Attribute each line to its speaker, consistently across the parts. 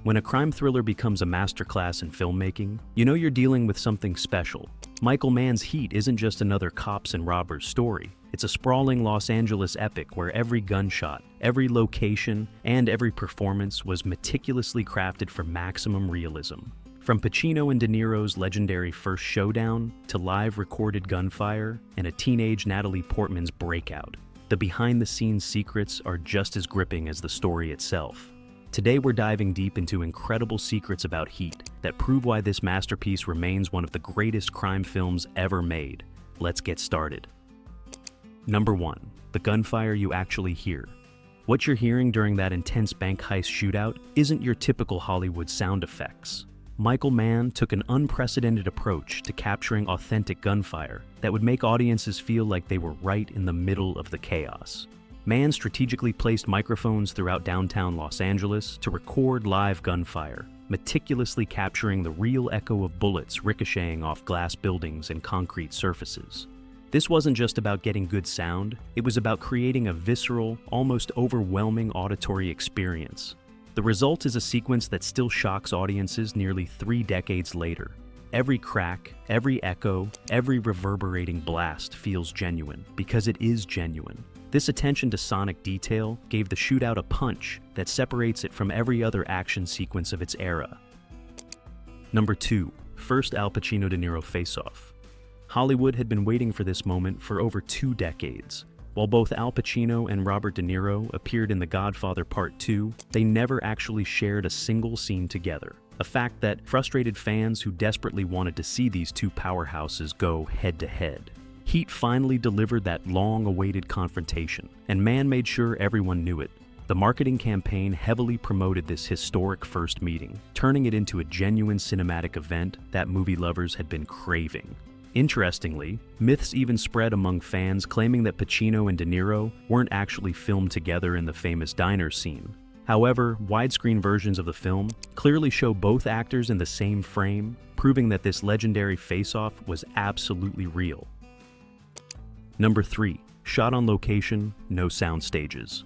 Speaker 1: When a crime thriller becomes a masterclass in filmmaking, you know you're dealing with something special. Michael Mann's Heat isn't just another cops and robbers story. It's a sprawling Los Angeles epic where every gunshot, every location, and every performance was meticulously crafted for maximum realism. From Pacino and De Niro's legendary first showdown to live recorded gunfire and a teenage Natalie Portman's breakout, the behind-the-scenes secrets are just as gripping as the story itself. Today we're diving deep into incredible secrets about Heat that prove why this masterpiece remains one of the greatest crime films ever made. Let's get started. Number 1. The gunfire you actually hear. What you're hearing during that intense bank heist shootout isn't your typical Hollywood sound effects. Michael Mann took an unprecedented approach to capturing authentic gunfire that would make audiences feel like they were right in the middle of the chaos. Mann strategically placed microphones throughout downtown Los Angeles to record live gunfire, meticulously capturing the real echo of bullets ricocheting off glass buildings and concrete surfaces. This wasn't just about getting good sound, it was about creating a visceral, almost overwhelming auditory experience. The result is a sequence that still shocks audiences nearly 3 decades later. Every crack, every echo, every reverberating blast feels genuine, because it is genuine. This attention to sonic detail gave the shootout a punch that separates it from every other action sequence of its era. Number 2. First Al Pacino-De Niro face-off. Hollywood had been waiting for this moment for over 2 decades. While both Al Pacino and Robert De Niro appeared in The Godfather Part 2, they never actually shared a single scene together, a fact that frustrated fans who desperately wanted to see these two powerhouses go head-to-head. Heat finally delivered that long-awaited confrontation, and Mann made sure everyone knew it. The marketing campaign heavily promoted this historic first meeting, turning it into a genuine cinematic event that movie lovers had been craving. Interestingly, myths even spread among fans claiming that Pacino and De Niro weren't actually filmed together in the famous diner scene. However, widescreen versions of the film clearly show both actors in the same frame, proving that this legendary face-off was absolutely real. Number 3. Shot on location, no sound stages.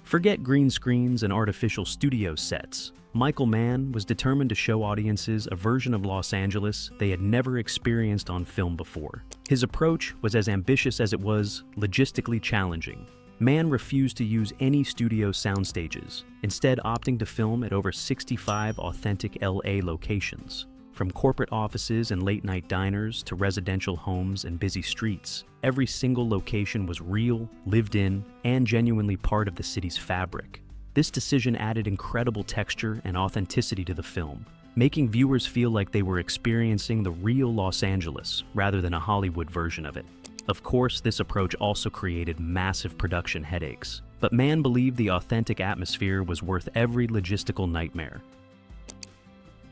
Speaker 1: Forget green screens and artificial studio sets. Michael Mann was determined to show audiences a version of Los Angeles they had never experienced on film before. His approach was as ambitious as it was logistically challenging. Mann refused to use any studio soundstages, instead opting to film at over 65 authentic LA locations. From corporate offices and late-night diners to residential homes and busy streets, every single location was real, lived in, and genuinely part of the city's fabric. This decision added incredible texture and authenticity to the film, making viewers feel like they were experiencing the real Los Angeles rather than a Hollywood version of it. Of course, this approach also created massive production headaches, but Mann believed the authentic atmosphere was worth every logistical nightmare.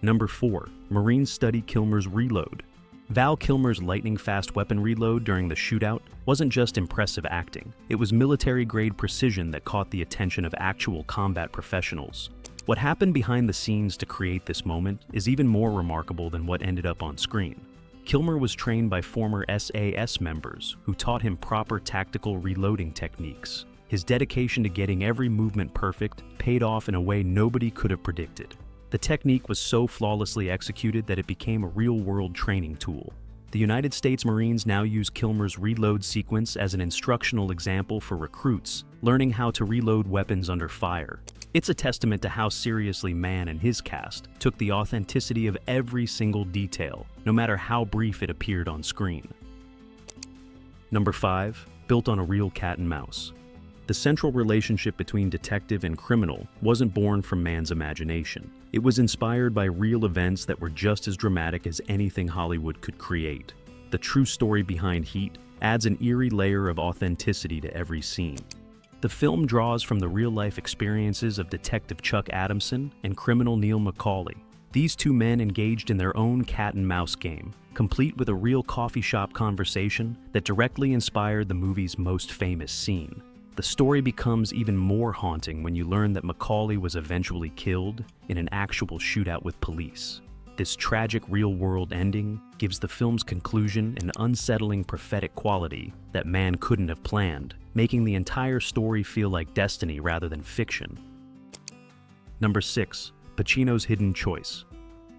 Speaker 1: Number 4. Marines study Kilmer's reload. Val Kilmer's lightning-fast weapon reload during the shootout wasn't just impressive acting, it was military-grade precision that caught the attention of actual combat professionals. What happened behind the scenes to create this moment is even more remarkable than what ended up on screen. Kilmer was trained by former SAS members who taught him proper tactical reloading techniques. His dedication to getting every movement perfect paid off in a way nobody could have predicted. The technique was so flawlessly executed that it became a real-world training tool. The United States Marines now use Kilmer's reload sequence as an instructional example for recruits, learning how to reload weapons under fire. It's a testament to how seriously Mann and his cast took the authenticity of every single detail, no matter how brief it appeared on screen. Number 5. Built on a real cat and mouse. The central relationship between detective and criminal wasn't born from Mann's imagination. It was inspired by real events that were just as dramatic as anything Hollywood could create. The true story behind Heat adds an eerie layer of authenticity to every scene. The film draws from the real-life experiences of Detective Chuck Adamson and criminal Neil McCauley. These two men engaged in their own cat-and-mouse game, complete with a real coffee shop conversation that directly inspired the movie's most famous scene. The story becomes even more haunting when you learn that McCauley was eventually killed in an actual shootout with police. This tragic real-world ending gives the film's conclusion an unsettling prophetic quality that Mann couldn't have planned, making the entire story feel like destiny rather than fiction. Number 6. Pacino's hidden choice.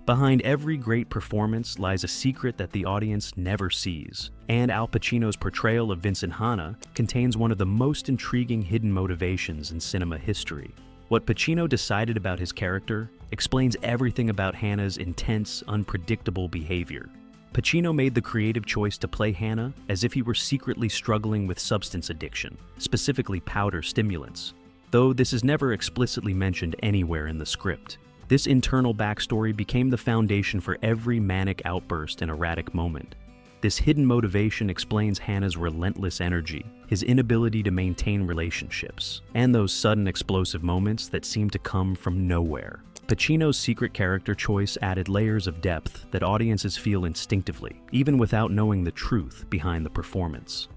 Speaker 1: Behind every great performance lies a secret that the audience never sees, and Al Pacino's portrayal of Vincent Hanna contains one of the most intriguing hidden motivations in cinema history. What Pacino decided about his character explains everything about Hanna's intense, unpredictable behavior. Pacino made the creative choice to play Hanna as if he were secretly struggling with substance addiction, specifically powder stimulants, though this is never explicitly mentioned anywhere in the script. This internal backstory became the foundation for every manic outburst and erratic moment. This hidden motivation explains Hanna's relentless energy, his inability to maintain relationships, and those sudden explosive moments that seem to come from nowhere. Pacino's secret character choice added layers of depth that audiences feel instinctively, even without knowing the truth behind the performance.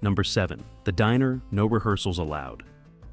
Speaker 1: Number 7. The diner, no rehearsals allowed.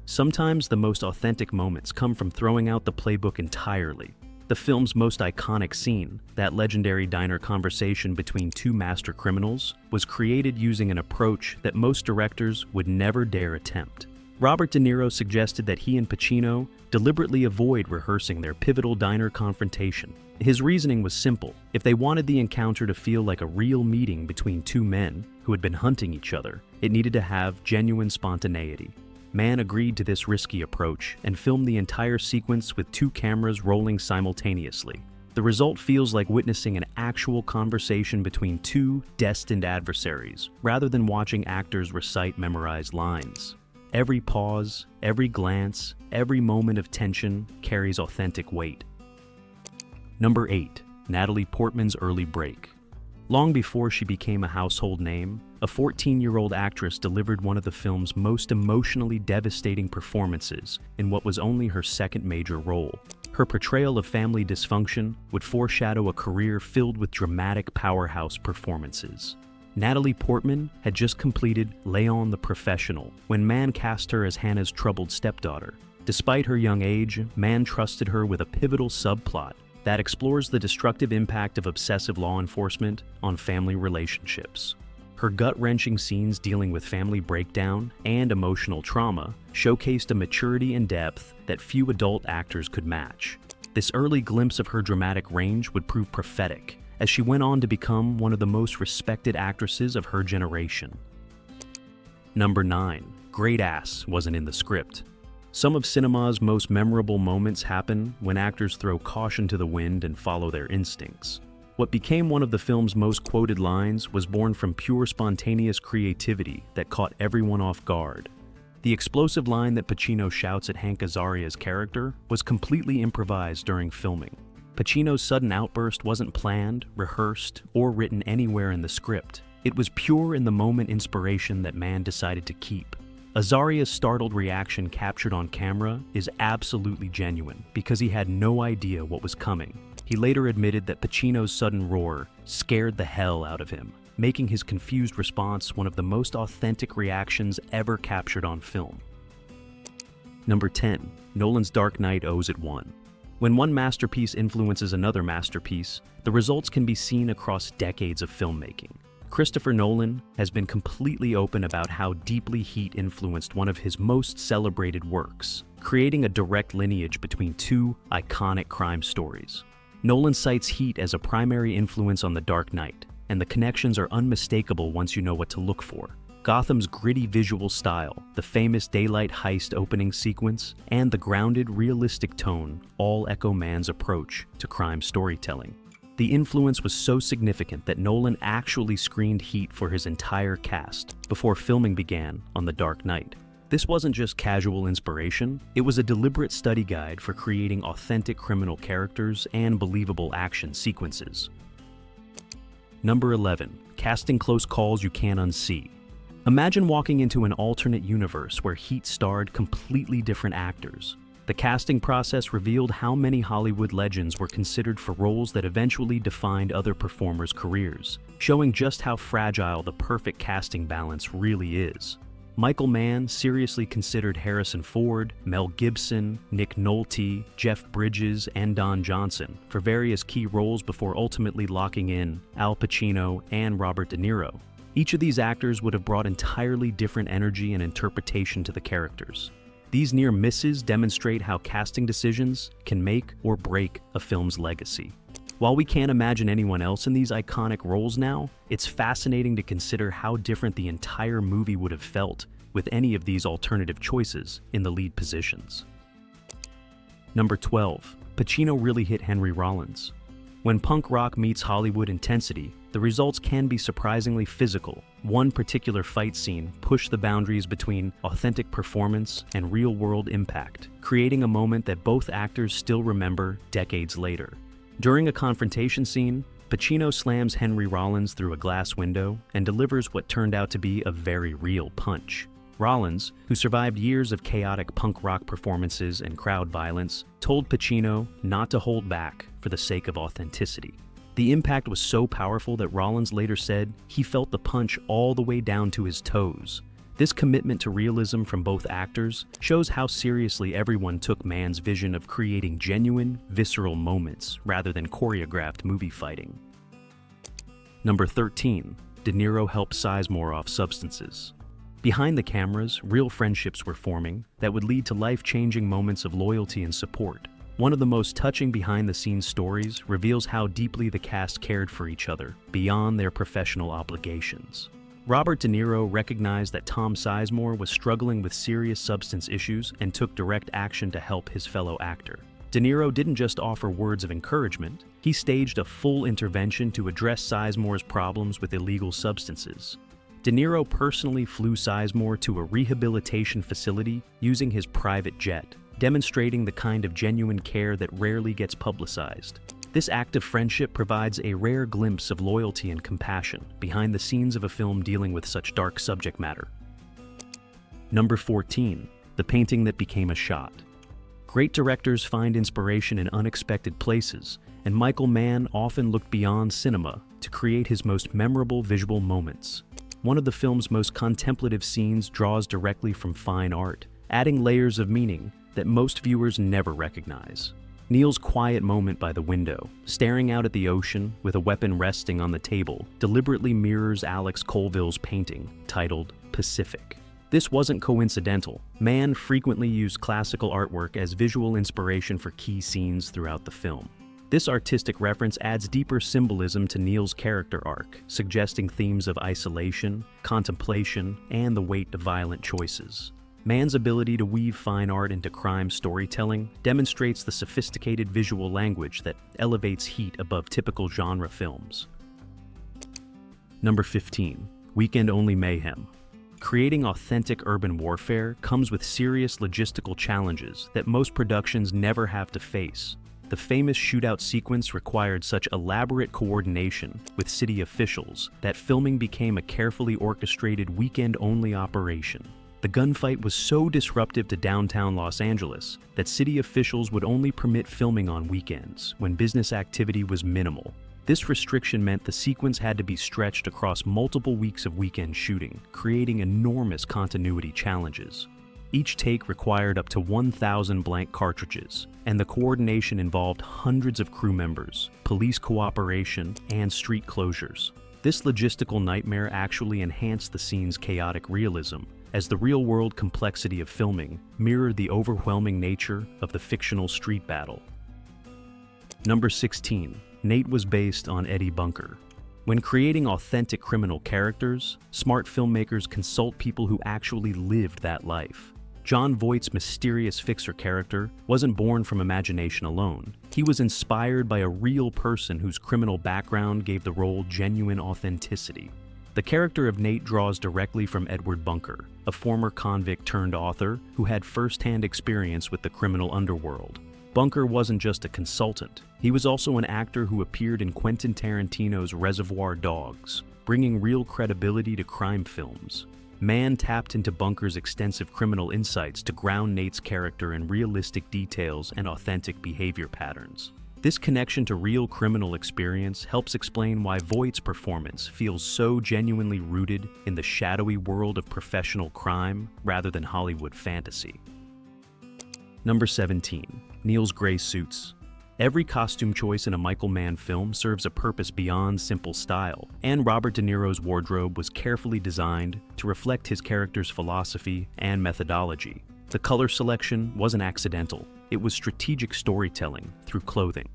Speaker 1: Sometimes the most authentic moments come from throwing out the playbook entirely. The film's most iconic scene, that legendary diner conversation between two master criminals, was created using an approach that most directors would never dare attempt. Robert De Niro suggested that he and Pacino deliberately avoid rehearsing their pivotal diner confrontation. His reasoning was simple. If they wanted the encounter to feel like a real meeting between two men who had been hunting each other, it needed to have genuine spontaneity. Mann agreed to this risky approach and filmed the entire sequence with two cameras rolling simultaneously. The result feels like witnessing an actual conversation between two destined adversaries, rather than watching actors recite memorized lines. Every pause, every glance, every moment of tension carries authentic weight. Number 8. Natalie Portman's early break. Long before she became a household name, a 14-year-old actress delivered one of the film's most emotionally devastating performances in what was only her second major role. Her portrayal of family dysfunction would foreshadow a career filled with dramatic powerhouse performances. Natalie Portman had just completed Léon the Professional when Mann cast her as Hannah's troubled stepdaughter. Despite her young age, Mann trusted her with a pivotal subplot that explores the destructive impact of obsessive law enforcement on family relationships. Her gut-wrenching scenes dealing with family breakdown and emotional trauma showcased a maturity and depth that few adult actors could match. This early glimpse of her dramatic range would prove prophetic, as she went on to become one of the most respected actresses of her generation. Number 9. Great ass wasn't in the script. Some of cinema's most memorable moments happen when actors throw caution to the wind and follow their instincts. What became one of the film's most quoted lines was born from pure spontaneous creativity that caught everyone off guard. The explosive line that Pacino shouts at Hank Azaria's character was completely improvised during filming. Pacino's sudden outburst wasn't planned, rehearsed, or written anywhere in the script. It was pure in-the-moment inspiration that Mann decided to keep. Azaria's startled reaction captured on camera is absolutely genuine because he had no idea what was coming. He later admitted that Pacino's sudden roar scared the hell out of him, making his confused response one of the most authentic reactions ever captured on film. Number 10. Nolan's Dark Knight owes it one. When one masterpiece influences another masterpiece, the results can be seen across decades of filmmaking. Christopher Nolan has been completely open about how deeply Heat influenced one of his most celebrated works, creating a direct lineage between two iconic crime stories. Nolan cites Heat as a primary influence on The Dark Knight, and the connections are unmistakable once you know what to look for. Gotham's gritty visual style, the famous daylight heist opening sequence, and the grounded, realistic tone all echo Mann's approach to crime storytelling. The influence was so significant that Nolan actually screened Heat for his entire cast before filming began on The Dark Knight. This wasn't just casual inspiration, it was a deliberate study guide for creating authentic criminal characters and believable action sequences. Number 11. Casting close calls you can't unsee. Imagine walking into an alternate universe where Heat starred completely different actors. The casting process revealed how many Hollywood legends were considered for roles that eventually defined other performers' careers, showing just how fragile the perfect casting balance really is. Michael Mann seriously considered Harrison Ford, Mel Gibson, Nick Nolte, Jeff Bridges, and Don Johnson for various key roles before ultimately locking in Al Pacino and Robert De Niro. Each of these actors would have brought entirely different energy and interpretation to the characters. These near misses demonstrate how casting decisions can make or break a film's legacy. While we can't imagine anyone else in these iconic roles now, it's fascinating to consider how different the entire movie would have felt with any of these alternative choices in the lead positions. Number 12. Pacino really hit Henry Rollins. When punk rock meets Hollywood intensity, the results can be surprisingly physical. One particular fight scene pushed the boundaries between authentic performance and real-world impact, creating a moment that both actors still remember decades later. During a confrontation scene, Pacino slams Henry Rollins through a glass window and delivers what turned out to be a very real punch. Rollins, who survived years of chaotic punk rock performances and crowd violence, told Pacino not to hold back for the sake of authenticity. The impact was so powerful that Rollins later said he felt the punch all the way down to his toes. This commitment to realism from both actors shows how seriously everyone took Mann's vision of creating genuine, visceral moments rather than choreographed movie fighting. Number 13. De Niro helped Sizemore off substances. Behind the cameras, real friendships were forming that would lead to life-changing moments of loyalty and support. One of the most touching behind-the-scenes stories reveals how deeply the cast cared for each other beyond their professional obligations. Robert De Niro recognized that Tom Sizemore was struggling with serious substance issues and took direct action to help his fellow actor. De Niro didn't just offer words of encouragement, he staged a full intervention to address Sizemore's problems with illegal substances. De Niro personally flew Sizemore to a rehabilitation facility using his private jet, demonstrating the kind of genuine care that rarely gets publicized. This act of friendship provides a rare glimpse of loyalty and compassion behind the scenes of a film dealing with such dark subject matter. Number 14. The painting that became a shot. Great directors find inspiration in unexpected places, and Michael Mann often looked beyond cinema to create his most memorable visual moments. One of the film's most contemplative scenes draws directly from fine art, adding layers of meaning that most viewers never recognize. Neil's quiet moment by the window, staring out at the ocean with a weapon resting on the table, deliberately mirrors Alex Colville's painting, titled Pacific. This wasn't coincidental. Mann frequently used classical artwork as visual inspiration for key scenes throughout the film. This artistic reference adds deeper symbolism to Neil's character arc, suggesting themes of isolation, contemplation, and the weight of violent choices. Mann's ability to weave fine art into crime storytelling demonstrates the sophisticated visual language that elevates Heat above typical genre films. Number 15. Weekend-only mayhem. Creating authentic urban warfare comes with serious logistical challenges that most productions never have to face. The famous shootout sequence required such elaborate coordination with city officials that filming became a carefully orchestrated weekend-only operation. The gunfight was so disruptive to downtown Los Angeles that city officials would only permit filming on weekends when business activity was minimal. This restriction meant the sequence had to be stretched across multiple weeks of weekend shooting, creating enormous continuity challenges. Each take required up to 1,000 blank cartridges, and the coordination involved hundreds of crew members, police cooperation, and street closures. This logistical nightmare actually enhanced the scene's chaotic realism, as the real-world complexity of filming mirrored the overwhelming nature of the fictional street battle. Number 16. Nate was based on Eddie Bunker. When creating authentic criminal characters, smart filmmakers consult people who actually lived that life. Jon Voight's mysterious fixer character wasn't born from imagination alone. He was inspired by a real person whose criminal background gave the role genuine authenticity. The character of Nate draws directly from Edward Bunker, a former convict turned author who had first-hand experience with the criminal underworld. Bunker wasn't just a consultant, he was also an actor who appeared in Quentin Tarantino's Reservoir Dogs, bringing real credibility to crime films. Mann tapped into Bunker's extensive criminal insights to ground Nate's character in realistic details and authentic behavior patterns. This connection to real criminal experience helps explain why Voight's performance feels so genuinely rooted in the shadowy world of professional crime rather than Hollywood fantasy. Number 17. Neil's gray suits. Every costume choice in a Michael Mann film serves a purpose beyond simple style, and Robert De Niro's wardrobe was carefully designed to reflect his character's philosophy and methodology. The color selection wasn't accidental. It was strategic storytelling through clothing.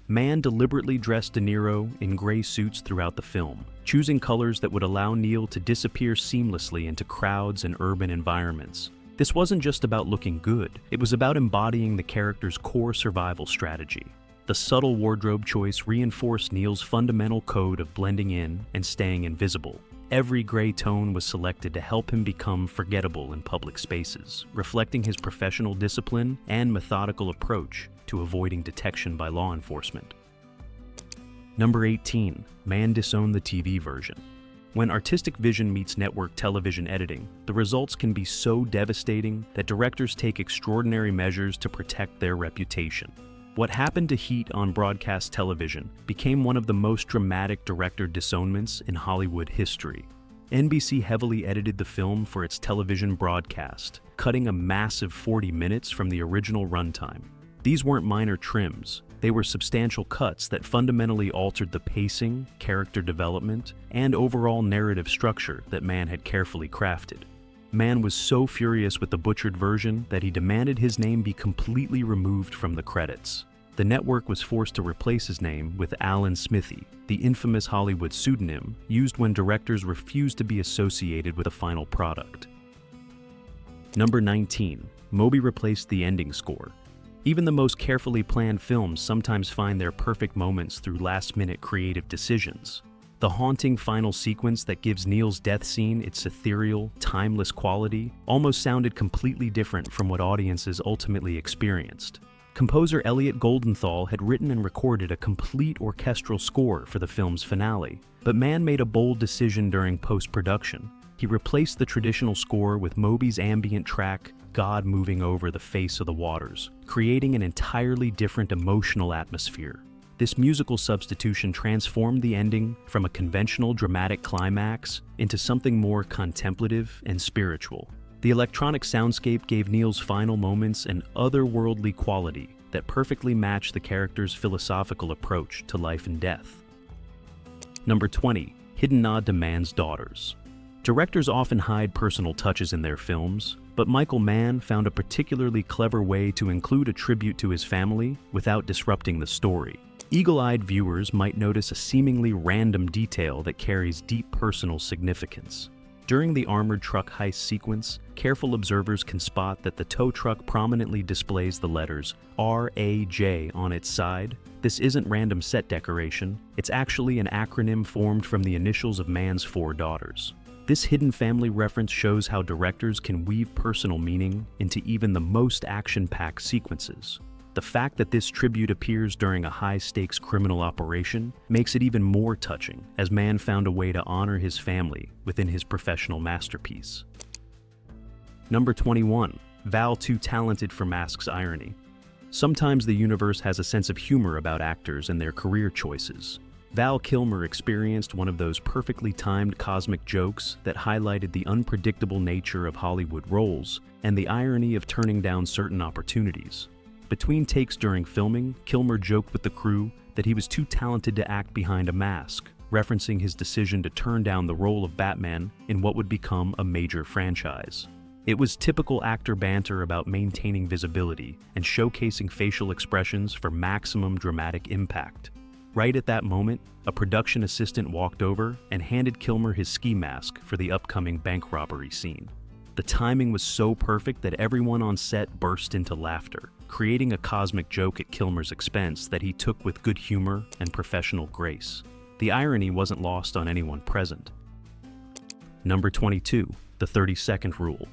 Speaker 1: Mann deliberately dressed De Niro in gray suits throughout the film, choosing colors that would allow Neil to disappear seamlessly into crowds and urban environments. This wasn't just about looking good, it was about embodying the character's core survival strategy. The subtle wardrobe choice reinforced Neil's fundamental code of blending in and staying invisible. Every gray tone was selected to help him become forgettable in public spaces, reflecting his professional discipline and methodical approach to avoiding detection by law enforcement. Number 18. Mann disowned the TV version. When artistic vision meets network television editing, the results can be so devastating that directors take extraordinary measures to protect their reputation. What happened to Heat on broadcast television became one of the most dramatic director disownments in Hollywood history. NBC heavily edited the film for its television broadcast, cutting a massive 40 minutes from the original runtime. These weren't minor trims, they were substantial cuts that fundamentally altered the pacing, character development, and overall narrative structure that Mann had carefully crafted. Mann was so furious with the butchered version that he demanded his name be completely removed from the credits. The network was forced to replace his name with Alan Smithee, the infamous Hollywood pseudonym used when directors refused to be associated with the final product. Number 19. Moby replaced the ending score. Even the most carefully planned films sometimes find their perfect moments through last-minute creative decisions. The haunting final sequence that gives Neil's death scene its ethereal, timeless quality almost sounded completely different from what audiences ultimately experienced. Composer Elliot Goldenthal had written and recorded a complete orchestral score for the film's finale, but Mann made a bold decision during post-production. He replaced the traditional score with Moby's ambient track, God Moving Over the Face of the Waters, creating an entirely different emotional atmosphere. This musical substitution transformed the ending from a conventional dramatic climax into something more contemplative and spiritual. The electronic soundscape gave Neil's final moments an otherworldly quality that perfectly matched the character's philosophical approach to life and death. Number 20. Hidden nod to Mann's daughters. Directors often hide personal touches in their films, but Michael Mann found a particularly clever way to include a tribute to his family without disrupting the story. Eagle-eyed viewers might notice a seemingly random detail that carries deep personal significance. During the armored truck heist sequence, careful observers can spot that the tow truck prominently displays the letters RAJ on its side. This isn't random set decoration, it's actually an acronym formed from the initials of Mann's 4 daughters. This hidden family reference shows how directors can weave personal meaning into even the most action-packed sequences. The fact that this tribute appears during a high-stakes criminal operation makes it even more touching, as Mann found a way to honor his family within his professional masterpiece. Number 21. Val too talented for masks irony. Sometimes the universe has a sense of humor about actors and their career choices. Val Kilmer experienced one of those perfectly timed cosmic jokes that highlighted the unpredictable nature of Hollywood roles and the irony of turning down certain opportunities. Between takes during filming, Kilmer joked with the crew that he was too talented to act behind a mask, referencing his decision to turn down the role of Batman in what would become a major franchise. It was typical actor banter about maintaining visibility and showcasing facial expressions for maximum dramatic impact. Right at that moment, a production assistant walked over and handed Kilmer his ski mask for the upcoming bank robbery scene. The timing was so perfect that everyone on set burst into laughter, creating a cosmic joke at Kilmer's expense that he took with good humor and professional grace. The irony wasn't lost on anyone present. Number 22. The 30-second rule.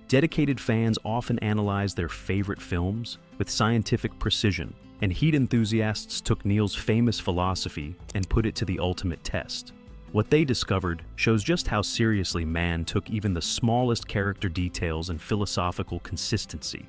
Speaker 1: Dedicated fans often analyze their favorite films with scientific precision, and Heat enthusiasts took Neil's famous philosophy and put it to the ultimate test. What they discovered shows just how seriously Mann took even the smallest character details and philosophical consistency.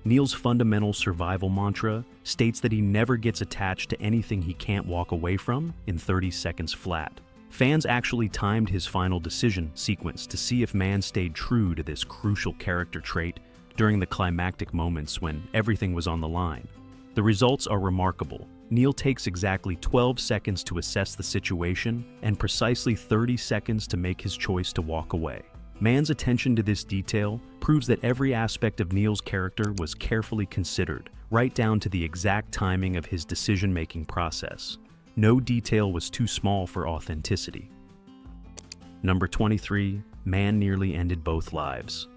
Speaker 1: Neil's fundamental survival mantra states that he never gets attached to anything he can't walk away from in 30 seconds flat. Fans actually timed his final decision sequence to see if Mann stayed true to this crucial character trait during the climactic moments when everything was on the line. The results are remarkable. Neil takes exactly 12 seconds to assess the situation and precisely 30 seconds to make his choice to walk away. Mann's attention to this detail proves that every aspect of Neil's character was carefully considered, right down to the exact timing of his decision-making process. No detail was too small for authenticity. Number 23, Mann nearly ended both lives.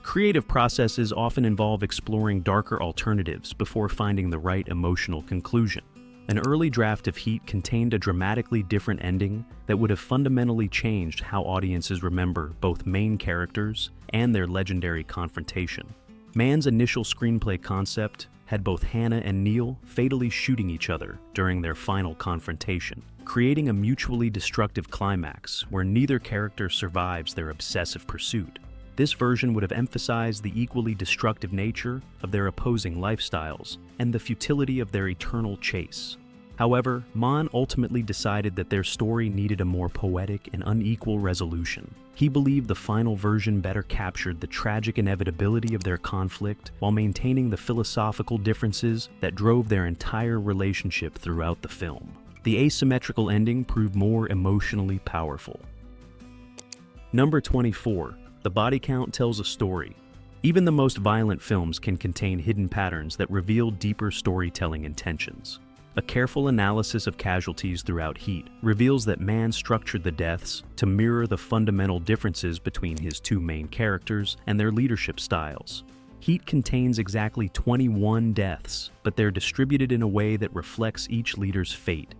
Speaker 1: Creative processes often involve exploring darker alternatives before finding the right emotional conclusion. An early draft of Heat contained a dramatically different ending that would have fundamentally changed how audiences remember both main characters and their legendary confrontation. Mann's initial screenplay concept had both Hannah and Neil fatally shooting each other during their final confrontation, creating a mutually destructive climax where neither character survives their obsessive pursuit. This version would have emphasized the equally destructive nature of their opposing lifestyles and the futility of their eternal chase. However, Mann ultimately decided that their story needed a more poetic and unequal resolution. He believed the final version better captured the tragic inevitability of their conflict while maintaining the philosophical differences that drove their entire relationship throughout the film. The asymmetrical ending proved more emotionally powerful. Number 24. The body count tells a story. Even the most violent films can contain hidden patterns that reveal deeper storytelling intentions. A careful analysis of casualties throughout Heat reveals that Mann structured the deaths to mirror the fundamental differences between his two main characters and their leadership styles. Heat contains exactly 21 deaths, but they're distributed in a way that reflects each leader's fate.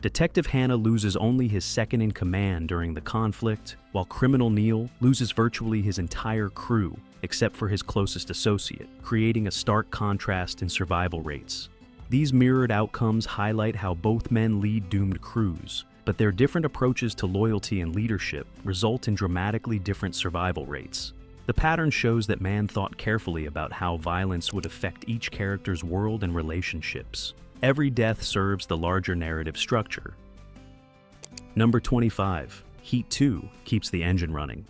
Speaker 1: Detective Hannah loses only his second-in-command during the conflict, while criminal Neil loses virtually his entire crew, except for his closest associate, creating a stark contrast in survival rates. These mirrored outcomes highlight how both men lead doomed crews, but their different approaches to loyalty and leadership result in dramatically different survival rates. The pattern shows that Mann thought carefully about how violence would affect each character's world and relationships. Every death serves the larger narrative structure. Number 25. Heat 2 keeps the engine running.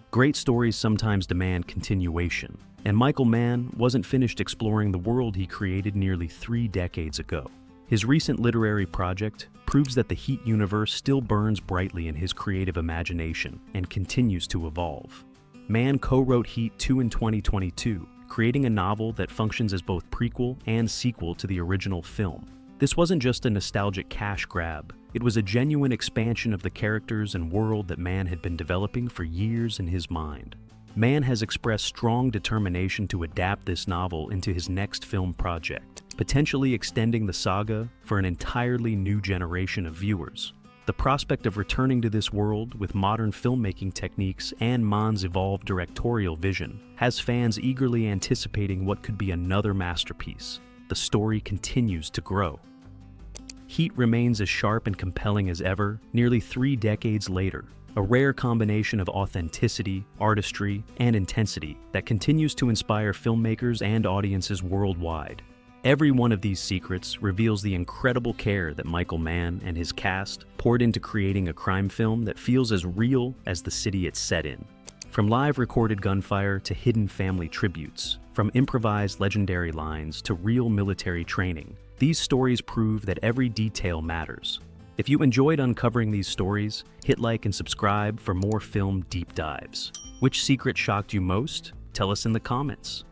Speaker 1: Great stories sometimes demand continuation, and Michael Mann wasn't finished exploring the world he created nearly 3 decades ago. His recent literary project proves that the Heat universe still burns brightly in his creative imagination and continues to evolve. Mann co-wrote Heat 2 in 2022, creating a novel that functions as both prequel and sequel to the original film. This wasn't just a nostalgic cash grab, it was a genuine expansion of the characters and world that Mann had been developing for years in his mind. Mann has expressed strong determination to adapt this novel into his next film project, potentially extending the saga for an entirely new generation of viewers. The prospect of returning to this world with modern filmmaking techniques and Mann's evolved directorial vision has fans eagerly anticipating what could be another masterpiece. The story continues to grow. Heat remains as sharp and compelling as ever, nearly 3 decades later, a rare combination of authenticity, artistry, and intensity that continues to inspire filmmakers and audiences worldwide. Every one of these secrets reveals the incredible care that Michael Mann and his cast poured into creating a crime film that feels as real as the city it's set in. From live recorded gunfire to hidden family tributes, from improvised legendary lines to real military training, these stories prove that every detail matters. If you enjoyed uncovering these stories, hit like and subscribe for more film deep dives. Which secret shocked you most? Tell us in the comments.